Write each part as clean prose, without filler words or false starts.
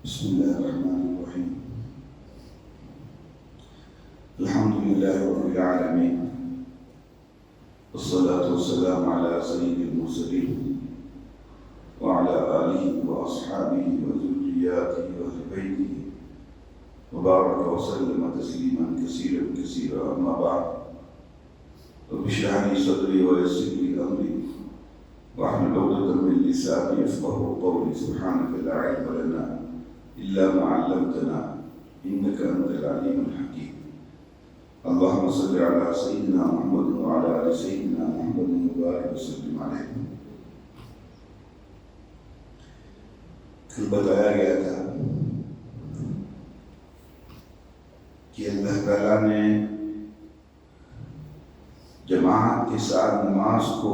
بسم الله الرحمن الرحيم. الحمد لله رب العالمين، والصلاة والسلام على سيد المرسلين وعلى آله وأصحابه وذرياته وأهل بيته وبارك وسلم تسليما كثيرا كثيرا. أما بعد، رب اشرح لي صدري ويسر لي أمري واحلل عقدة من لساني يفقهوا قولي. سبحانك لا علم لنا إلا ما علمتنا إنك أنت العليم الحكيم. اللهم صل على سيدنا محمد وعلى آل سيدنا محمد وبارك وسلم عليه. کل بتایا گیا تھا کہ اللہ تعالیٰ نے جماعت کے ساتھ نماز کو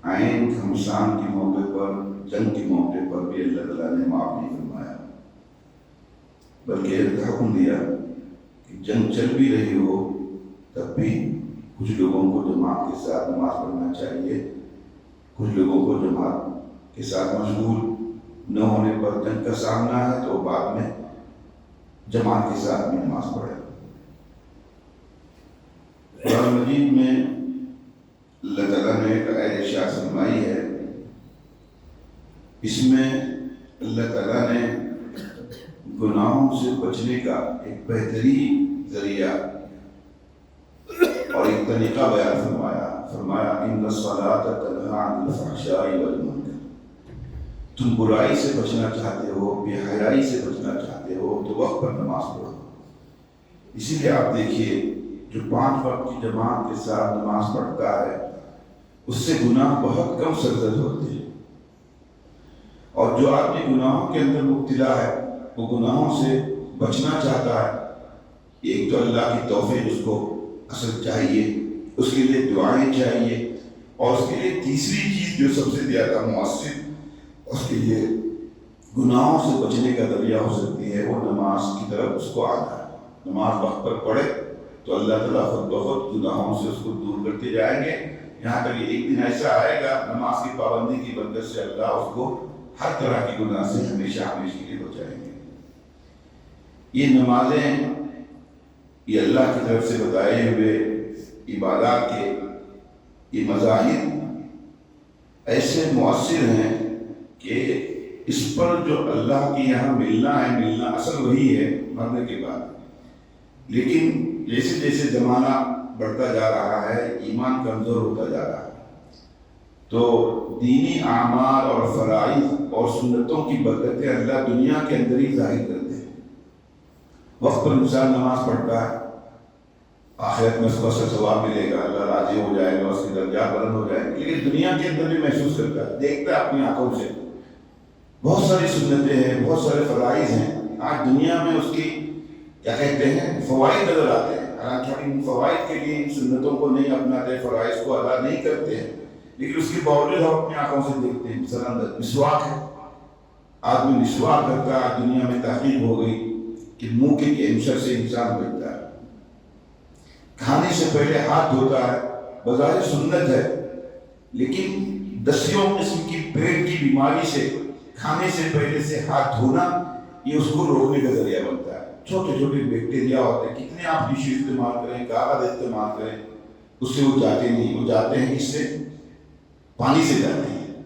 عین گھمسان کے موقع پر، جنگ کے موقع پر بھی اللہ تعالیٰ نے معاف نہیں فرمایا، بلکہ حکم دیا کہ جنگ چل بھی رہی ہو تب بھی کچھ لوگوں کو جماعت کے ساتھ نماز پڑھنا چاہیے، کچھ لوگوں کو جماعت کے ساتھ مشغول نہ ہونے پر جنگ کا سامنا ہے تو بعد میں جماعت کے ساتھ بھی نماز پڑھے۔ قرآن مجید میں اللہ تعالیٰ نے ایک آیت ارشاد فرمائی ہے، اس میں اللہ تعالیٰ نے گناہوں سے بچنے کا ایک بہترین ذریعہ اور ایک طریقہ بیان فرمایا ان الصلاۃ تنہی عن الفحشاء والمنکر۔ تم برائی سے بچنا چاہتے ہو، بے حیائی سے بچنا چاہتے ہو تو وقت پر نماز پڑھو۔ اسی لیے آپ دیکھیے جو 5 وقت کی جماعت کے ساتھ نماز پڑھتا ہے اس سے گناہ بہت کم سرزد ہوتے ہیں، اور جو آدمی گناہوں کے اندر مبتلا ہے وہ گناہوں سے بچنا چاہتا ہے، ایک تو اللہ کی توفیق اس کو اصل چاہیے، اس کے لیے دعائیں چاہیے، اور اس کے لیے تیسری چیز جو سب سے زیادہ مؤثر اس کے لیے گناہوں سے بچنے کا ذریعہ ہو سکتی ہے وہ نماز کی طرف اس کو آنا ہے۔ نماز وقت پر پڑھے تو اللہ تعالیٰ خود بخود گناہوں سے اس کو دور کرتے جائیں گے، یہاں تک ایک دن ایسا آئے گا نماز کی پابندی کی برکت سے اللہ اس کو ہر طرح کی گناہ سے ہمیشہ کے لیے بچائیں گے۔ یہ نمازیں یہ اللہ کی طرف سے بتائے ہوئے عبادات کے یہ مظاہر ایسے مؤثر ہیں کہ اس پر جو اللہ کی یہاں ملنا اصل وہی ہے مرنے کے بعد، لیکن جیسے جیسے زمانہ بڑھتا جا رہا ہے ایمان کمزور ہوتا جا رہا ہے، تو دینی اعمال اور فرائض اور سنتوں کی برکتیں اللہ دنیا کے اندر ہی ظاہر کرتے ہیں۔ وقت پر انسان نماز پڑھتا ہے، آخرت میں اس کو اثر ثواب ملے گا، اللہ راضی ہو جائے گا، اس کی درجات بلند ہو جائے گی، لیکن دنیا کے اندر بھی محسوس کرتا ہے، دیکھتا ہے اپنی آنکھوں سے بہت ساری سنتیں ہیں، بہت سارے فرائض ہیں، آج دنیا میں اس کی کیا کہتے ہیں فوائد نظر آتے ہیں، حالانکہ ان فوائد کے لیے ان سنتوں کو نہیں اپناتے، فرائض کو ادا نہیں کرتے ہیں، لیکن اس کے باوجود ہم اپنی آنکھوں سے دیکھتے ہیں۔ مثلا مسواک ہے، آدمی مسواک کرتا ہے، آج دنیا میں تحقیق ہو گئی کہ منہ کے کینسر سے انسان بچتا ہے۔ کھانے سے پہلے ہاتھ دھوتا ہے، بظاہر سنت ہے، لیکن 10 قسم کی پیٹ کی بیماری سے کھانے سے پہلے سے ہاتھ دھونا یہ اس کو روکنے کا ذریعہ بنتا ہے۔ چھوٹے چھوٹے بیکٹیریا ہوتے ہیں، کتنے آپ ٹیشو استعمال کریں، کاغذ استعمال کریں، اس سے وہ جاتے نہیں، وہ جاتے ہیں اس سے پانی سے جاتے ہیں۔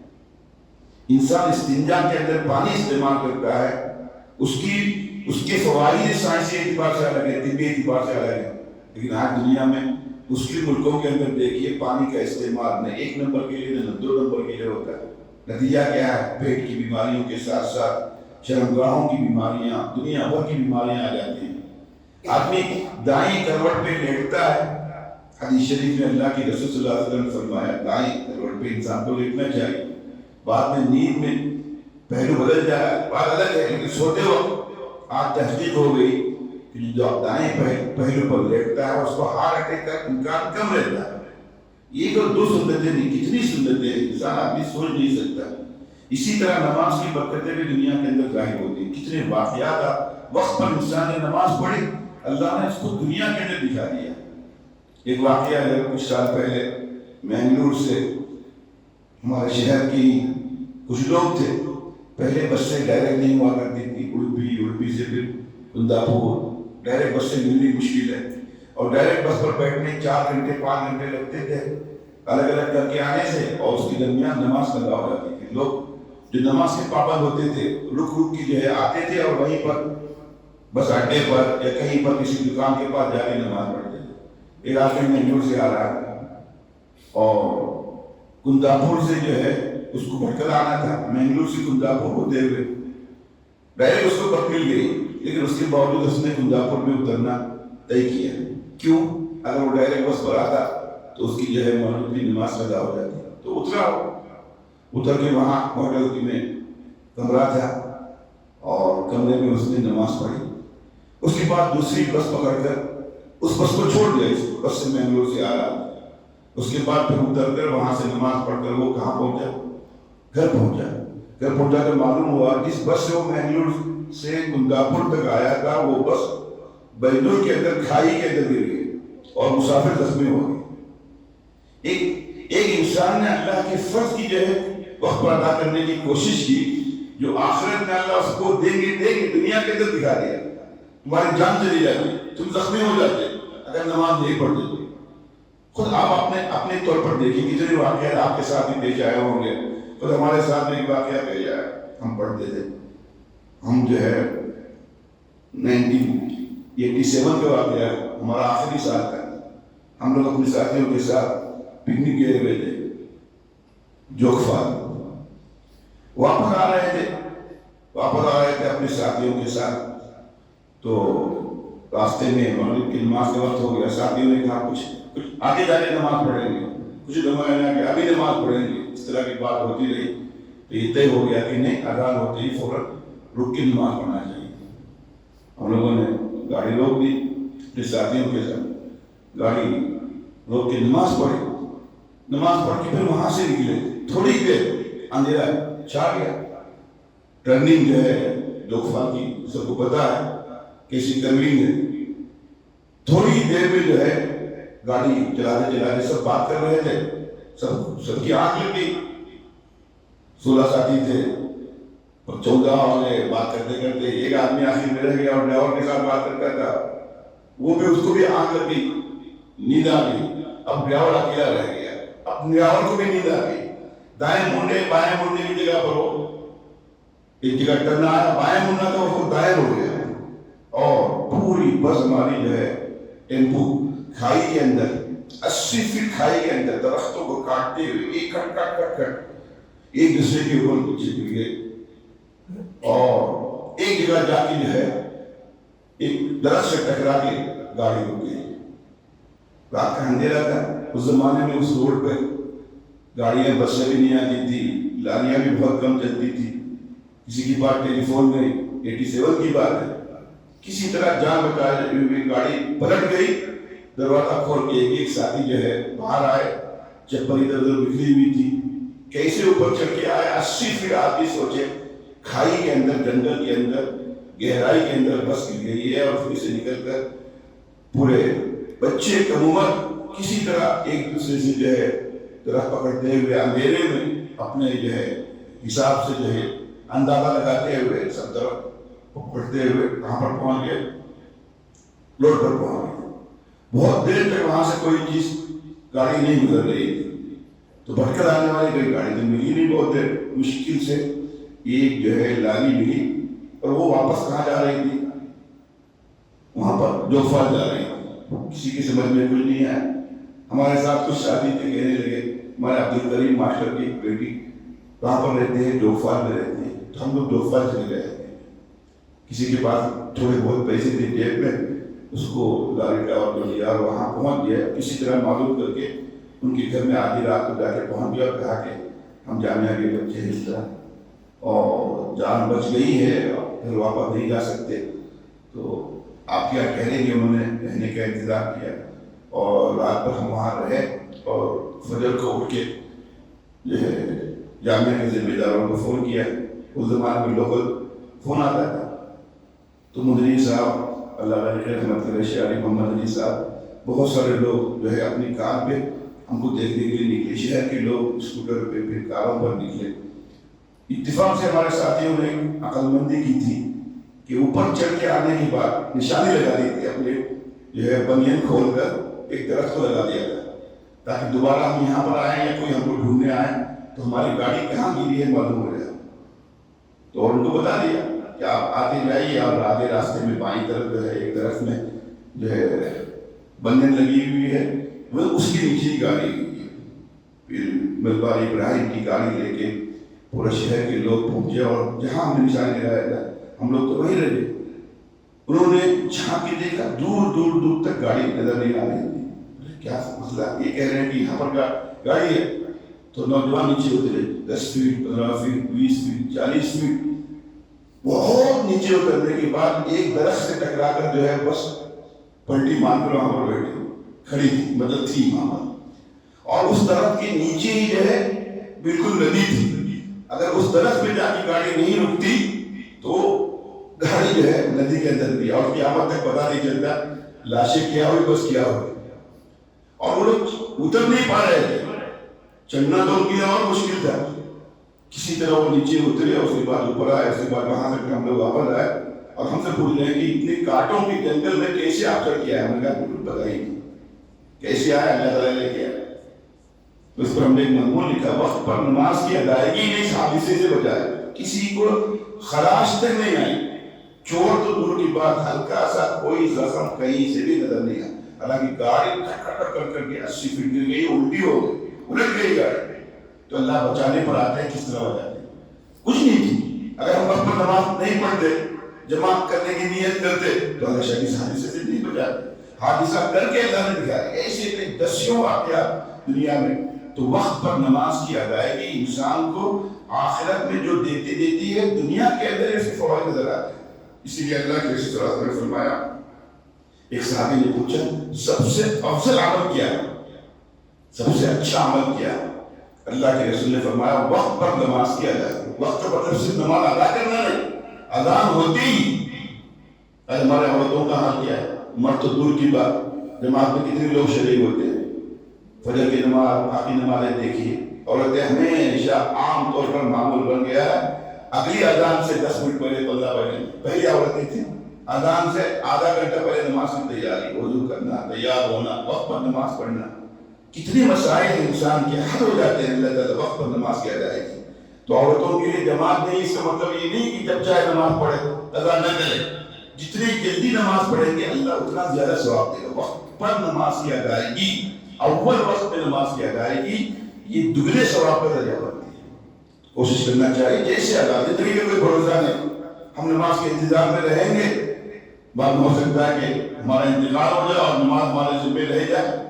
انسان استنجا کے اندر پانی استعمال کرتا ہے، اس کے فوائد سائنسی اعتبار سے الگ ہے، طبی اعتبار سے الگ ہے، لیکن آج دنیا میں مسلم ملکوں کے اندر دیکھیے پانی کا استعمال نہ 1 نمبر کے لیے نہ 2 نمبر کے لیے ہوتا ہے۔ نتیجہ کیا ہے؟ پیٹ کی بیماریوں کے ساتھ ساتھ شرمگاہوں کی بیماریاں، دنیا بھر کی بیماریاں آ جاتی ہیں۔ آدمی دائیں کروٹ پہ لیٹتا ہے، حدیث شریف میں اللہ کی رسول صلی اللہ علیہ وسلم نے فرمایا دائیں کروٹ پہ انسان کو لیٹنا چاہیے، بعد میں نیند میں پہلو بدل جائے بات الگ ہے، لیکن سوتے وقت آج تحقیق ہو گئی کہ جو دائیں پہلو پر لیٹتا ہے اس کو ہارٹ اٹیک کا امکان کم رہتا ہے۔ یہ تو 2 سنتیں نہیں، کتنی سنتیں انسان آدمی سوچ نہیں سکتا۔ اسی طرح نماز کی برکتیں بھی دنیا کے اندر ظاہر ہوتی ہیں، کتنے واقعات وقت پر انسان نے نماز پڑھی اللہ نے اس کو دنیا کے اندر دکھا دیا۔ ایک واقعہ ہے کچھ سال پہلے بنگلور سے ہمارے شہر کی کچھ لوگ تھے، پہلے بسیں ڈائریکٹ نہیں ہوا کرتی تھی، اڑپی سے پھر کنداپور ڈائریکٹ بس سے ملنی مشکل ہے، اور ڈائریکٹ بس پر بیٹھنے 4 گھنٹے 5 گھنٹے لگتے تھے الگ الگ کر کے آنے سے، اور اس کے درمیان نماز لگا ہو جاتی تھی۔ لوگ جو نماز کے پابند ہوتے تھے رک کے جو ہے آتے تھے اور وہیں پر بس اڈے پر یا کہیں پر کسی دکان کے پاس جا کے نماز پڑھتے تھے۔ ایک آدمی منگلور سے آ رہا تھا اور کنداپور سے جو ہے اس کو بڑھ کر آنا تھا، منگلور سے کنداپور ہوتے ہوئے ڈائریکٹ اس کو بس مل گئی، لیکن اس کے باوجود اس نے کنداپور میں اترنا طے کیا۔ کیوں؟ اگر وہ ڈائریکٹ بس پر آتا تو اس کی جو ہے مغرب کی نماز ادا ہو جاتی، تو اتر کے وہاں ہوٹل میں کمرہ تھا اور کمرے میں اس نے نماز پڑھی۔ اس کے بعد دوسری بس پکڑ کر اس بس کو چھوڑ دیا، اس بس سے منگلور سے آ رہا تھا۔ اس کے بعد پھر اتر کر وہاں سے نماز پڑھ کر وہ کہاں پہنچا؟ گھر پہنچا کر معلوم ہوا جس بس سے وہ منگلور سے کنداپور تک آیا تھا وہ بس بینور کے اندر کھائی کے اندر گر گئی اور مسافر زخمی ہو گئے۔ ایک انسان نے اللہ کے فرض کی جو ہے وقت پر ادا کرنے کی کوشش کی، جو آخرت میں اللہ اس کو دیں گے دنیا کے اندر دکھا دیا۔ تمہاری جان چلی جاتی، تم زخمی ہو جاتے اگر نماز نہیں پڑھتے تو۔ خود آپ اپنے طور پر دیکھیں کتنے واقعات آپ کے ساتھ بھی پیش آئے ہوں گے۔ خود ہمارے ساتھ میں ایک واقعہ پیش آیا، ہم پڑھتے تھے، ہم جو ہے 1987 کا واقعہ ہے، ہمارا آخری سال تھا، ہم لوگ اپنے ساتھیوں کے ساتھ پکنک گئے ہوئے تھے جوگ فال، واپس آ رہے تھے اپنے ساتھیوں کے ساتھ، تو راستے میں مغرب کی نماز کا وقت ہو گیا۔ ساتھیوں نے کہا کچھ آگے جا کے نماز پڑھیں گے، کچھ لوگوں کہ ابھی نماز پڑھیں گے، اس طرح کی بات ہوتی رہی، تو یہ طے ہو گیا کہ نہیں، اذان ہوتے ہی فوراً رک کے نماز پڑھنا چاہیے۔ ہم لوگوں نے گاڑی روک دی، اپنے ساتھیوں کے ساتھ گاڑی روک کے نماز پڑھ کے پھر وہاں سے نکلے، تھوڑی دیر اندھیرا چھا گیا، ٹرننگ جو ہے جوگ کی سب کو پتا ہے کیسی ٹرننگ ہے۔ تھوڑی دیر میں جو ہے گاڑی چلاتے سب بات کر رہے تھے، سب کی آنکھ لگ گئی، 16 ساتھی تھے، 14 ہو گئے، بات کرتے کرتے ایک آدمی آخر میں رہ گیا اور ڈرائیور کے ساتھ بات کرتا تھا، وہ بھی اس کو بھی آنکھ لگ گئی، نیند آ گئی، اب ڈرائیور اکیلا رہ گیا، اب ڈرائیور کو بھی نیند آ گئی، دائیں مڑنے بائیں مڑنے کی جگہ پر وہ ایک جگہ ٹرنا آیا، بائیں مڑنا تھا، اس کو دائیں مڑ گیا، اور پوری بس ہماری جو ہے ٹیمپو کھائی کے اندر 80 فٹ کھائی کے اندر درختوں کو کاٹتے ہوئے ایک کٹ ایک دوسرے کے اوپر پیچھے گر گئے، اور ایک جگہ جا کے جو ہے ایک درخت سے ٹکرا کے گاڑی رک گئی۔ رات کا اندھیرا تھا، اس زمانے میں اس روڈ پہ گاڑیاں بسیں بھی نہیں آتی تھی، لاریاں بھی بہت کم چلتی تھی، کسی کی بات ٹیلی فون نہیں، 87 کی بات ہے، کسی طرح جان بچائے ہوئے گاڑی پلٹ گئی، دروازہ کھول کے ایک ساتھی جو ہے باہر آئے، چپل ادھر ادھر بکھری ہوئی تھی، کیسے اوپر چڑھ کے آئے، 80 فٹ آدمی سوچے، کھائی کے اندر، جنگل کے اندر، گہرائی کے اندر بس گر گئی ہے، اور پھر سے نکل کر پورے بچے کم عمر کسی طرح ایک دوسرے سے جو ہے درخت پکڑتے ہوئے اندھیرے میں اپنے جو ہے حساب سے جو ہے اندازہ لگاتے ہوئے سب درخت پکڑتے ہوئے کہاں پر پہنچ گئے؟ روڈ پر پہنچ گئے۔ بہت دیر تک وہاں سے کوئی چیز گاڑی نہیں گزر رہی تھی، تو بھٹک کر آنے والی کوئی گاڑی تو ملی نہیں، بہت دیر مشکل سے ایک جو ہے لاری ملی، اور وہ واپس کہاں جا رہی تھی؟ وہاں پر جوگ فال جا رہی تھی، کسی کی سمجھ میں کچھ نہیں آیا۔ ہمارے ساتھ کچھ ساتھی تھے، کہنے لگے ہمارے عبدالکریم ماسٹر کی بیٹی کہاں پر رہتے ہیں؟ جوگ فال میں رہتے ہیں، تو ہم لوگ جوگ فال چلے گئے، کسی کے پاس تھوڑے بہت پیسے تھے جیب میں، اس کو گاڑی ڈرائیور کو لیا اور وہاں پہنچ گیا، کسی طرح معلوم کر کے ان کے گھر میں آدھی رات کو جا کے پہنچ گیا اور کہا کہ ہم جامعہ کے بچے ہیں اس طرح، اور جان بچ گئی ہے اور پھر واپس نہیں جا سکتے، تو آپ کیا کہیں گے؟ انہوں نے رہنے کا انتظام کیا، اور رات بھر ہم وہاں رہے، اور فجر کو اٹھ کے جو ہے جامعہ کے ذمہ داروں کو فون کیا، اس زمانے میں لوکل فون آتا تھا، تو مدنی صاحب اللہ علیہ رحمت کرے، شیخ علی محمد علی صاحب، بہت سارے لوگ جو ہے اپنی کار پہ ہم کو دیکھنے کے لیے نکلے، شہر کے لوگ اسکوٹر پہ پھر کاروں پر نکلے، اتفاق سے ہمارے ساتھیوں نے عقل مندی کی تھی کہ اوپر چڑھ کے آنے کے بعد نشانی لگا دی تھی، اپنے جو ہے بنین کھول کر ایک درخت کو لگا دیا تھا تاکہ دوبارہ ہم یہاں پر آئیں یا کوئی ہم کو ڈھونڈنے آئے تو ہماری گاڑی کہاں گری ہے معلوم ہو جائے۔ تو ان کو بتا دیا کہ آپ آتے جائیے اور آگے راستے میں بائیں طرف جو ہے ایک درخت میں جو ہے بندھن لگی ہوئی ہے، وہ اس کے نیچے ہی گاڑی ہوئی ہے۔ پھر ملبار ابراہیم کی گاڑی لے کے پورے شہر کے لوگ پہنچے اور جہاں ہم نے نشان لگایا تھا ہم لوگ تو وہیں رہے۔ انہوں نے جھانک کے دیکھا دور دور دور تک گاڑی نظر نہیں آ رہی تھی۔ کیا مسئلہ؟ یہ کہہ رہے ہیں کہ یہاں پر گاڑی ہے۔ تو نوجوان نیچے اترے 10 فیٹ 15 فیٹ 20 فیٹ 40 فیٹ، بہت نیچے اترنے کے بعد ایک درخت سے ٹکرا کر جو ہے بس پلٹی مان کر وہاں پر بیٹھی کھڑی تھی، مدد تھی وہاں پر۔ اور اس درخت کے نیچے ہی جو ہے بالکل ندی تھی۔ اگر اس درخت میں جا کے گاڑی نہیں رکتی تو گاڑی جو ہے ندی کے اندر بھی، اور قیامت تک پتا نہیں چلتا لاشیں کیا ہوئی بس کیا ہوئی۔ اور وہ لوگ اتر نہیں پا رہے تھے، چڑھنا تو ان کے لیے اور مشکل تھا۔ کسی طرح وہ نیچے اترے، اس کے بعد اوپر آئے، اس کے بعد وہاں سے ہم لوگ واپس آئے اور ہم سے پوچھ رہے ہیں کہ اتنے کانٹوں کے جنگل میں کیسے آپ چڑھ کے آئے؟ ہم نے کہا بالکل پتا ہی نہیں کیسے آئے، اللہ تعالیٰ لے کے آئے۔ اس پر ہم نے ایک مضمون لکھا، وقت پر نماز کی ادائیگی نے اس حادثے سے بچایا، کسی کو خراش تک نہیں آئی، چوٹ تو دور کی بات، ہلکا سا کوئی زخم کہیں سے بھی نظر نہیں آیا۔ حالانکہ گاڑی کر کے 80 فٹ گر گئی، الٹی ہو گئی، الٹ گئی گاڑی۔ تو اللہ بچانے پر آتے ہیں، کس طرح بچاتے ہیں؟ کچھ نہیں کی۔ اگر ہم وقت پر نماز نہیں پڑھتے، جماعت کرنے کی نیت کرتے تو اللہ شاید اس حادثے سے نہیں بچاتے۔ حادثہ کر کے اللہ نے دکھایا، ایسے دسیوں واقعات دنیا میں۔ تو وقت پر نماز کی ادائیگی انسان کو آخرت میں جو دیتی ہے، دنیا کے اندر اس کے فوائد نظر آتے ہیں۔ اسی لیے اللہ کے رسول صلی اللہ علیہ وسلم نے فرمایا، ایک صحابی نے پوچھا سب سے افضل عمل کیا ہے، سب سے اچھا عمل کیا ہے؟ اللہ کے رسول نے فرمایا وقت پر نماز کی ادائیگی۔ وقت پر مطلب صرف نماز ادا کرنا نہیں، اذان ہوتی ہی۔ ہمارے عورتوں کا حال کیا ہے؟ مرد تو دور کی بات، جماعت میں کتنے لوگ شریک ہوتے ہیں، فجر کی نماز باقی نمازیں دیکھیے، عورتیں ہمیشہ عام طور پر معمول بن گیا ہے اگلی اذان سے 10 منٹ پہلے 15 پہلے پہلی عورتیں تھیں، اذان سے آدھا گھنٹہ پہلے نماز کی تیاری، وضو کرنا، تیار ہونا، وقت پر نماز پڑھنا۔ کتنے مسائل انسان کے حل ہو جاتے ہیں اللہ تعالیٰ وقت پر نماز کی ادائیگی۔ تو عورتوں کے لیے جماعت نہیں، اس کا مطلب یہ نہیں کہ جب چاہے نماز پڑھے، قضا نہ کرے۔ جتنی جلدی نماز پڑھیں گے اللہ اتنا زیادہ ثواب دے گا۔ وقت پر نماز کی ادائیگی، اول وقت میں نماز کی ادائیگی، یہ دگنے ثواب کا ذریعہ بنتی ہے۔ کوشش کرنا چاہیے جیسے ادا، زندگی کا کوئی بھروسہ نہیں، ہم نماز کے انتظار میں رہیں گے، بعد میں ہو سکتا ہے کہ ہمارا انتقال ہو جائے اور نماز ہمارے ذمہ رہ جائے۔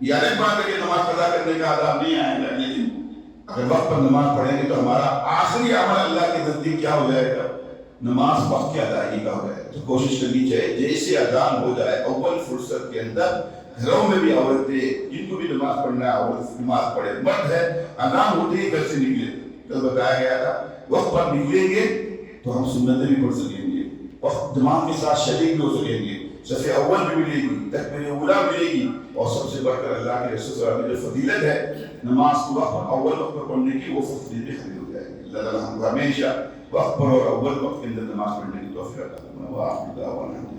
یہ الگ بات ہے کہ نماز قضا کرنے کا عذاب نہیں آئے گا، لیکن اگر وقت پر نماز پڑھیں گے تو ہمارا آخری عمل اللہ کے نزدیک کیا ہو جائے گا؟ نماز وقت کی ادائیگی کا ہو جائے گا۔ تو کوشش کرنی چاہیے جیسے اذان ہو جائے اول فرصت کے اندر گھروں میں بھی عورتیں جن کو بھی نماز پڑھنا ہے عورت نماز پڑھے، مرد ہے اذان ہوتے ہی گھر سے نکلے۔ کل بتایا گیا تھا وقت پر نکلیں گے تو ہم سنتیں بھی پڑھ سکیں گے، وقت جماعت کے ساتھ شریک بھی ہو سکیں گے، صف اول بھی ملے گی، تکبیر اولیٰ ملے گی، اور سب سے بڑھ کر اللہ کے رسول صلی اللہ علیہ وسلم جو فضیلت ہے نماز کو وقت پر اول وقت پر پڑھنے کی، وہ فضیلت بھی حاصل ہو جائے گی۔ اللہ تعالیٰ ہم کو ہمیشہ وقت پر اور اول وقت کے اندر نماز پڑھنے کی توفیق عطا فرمائے۔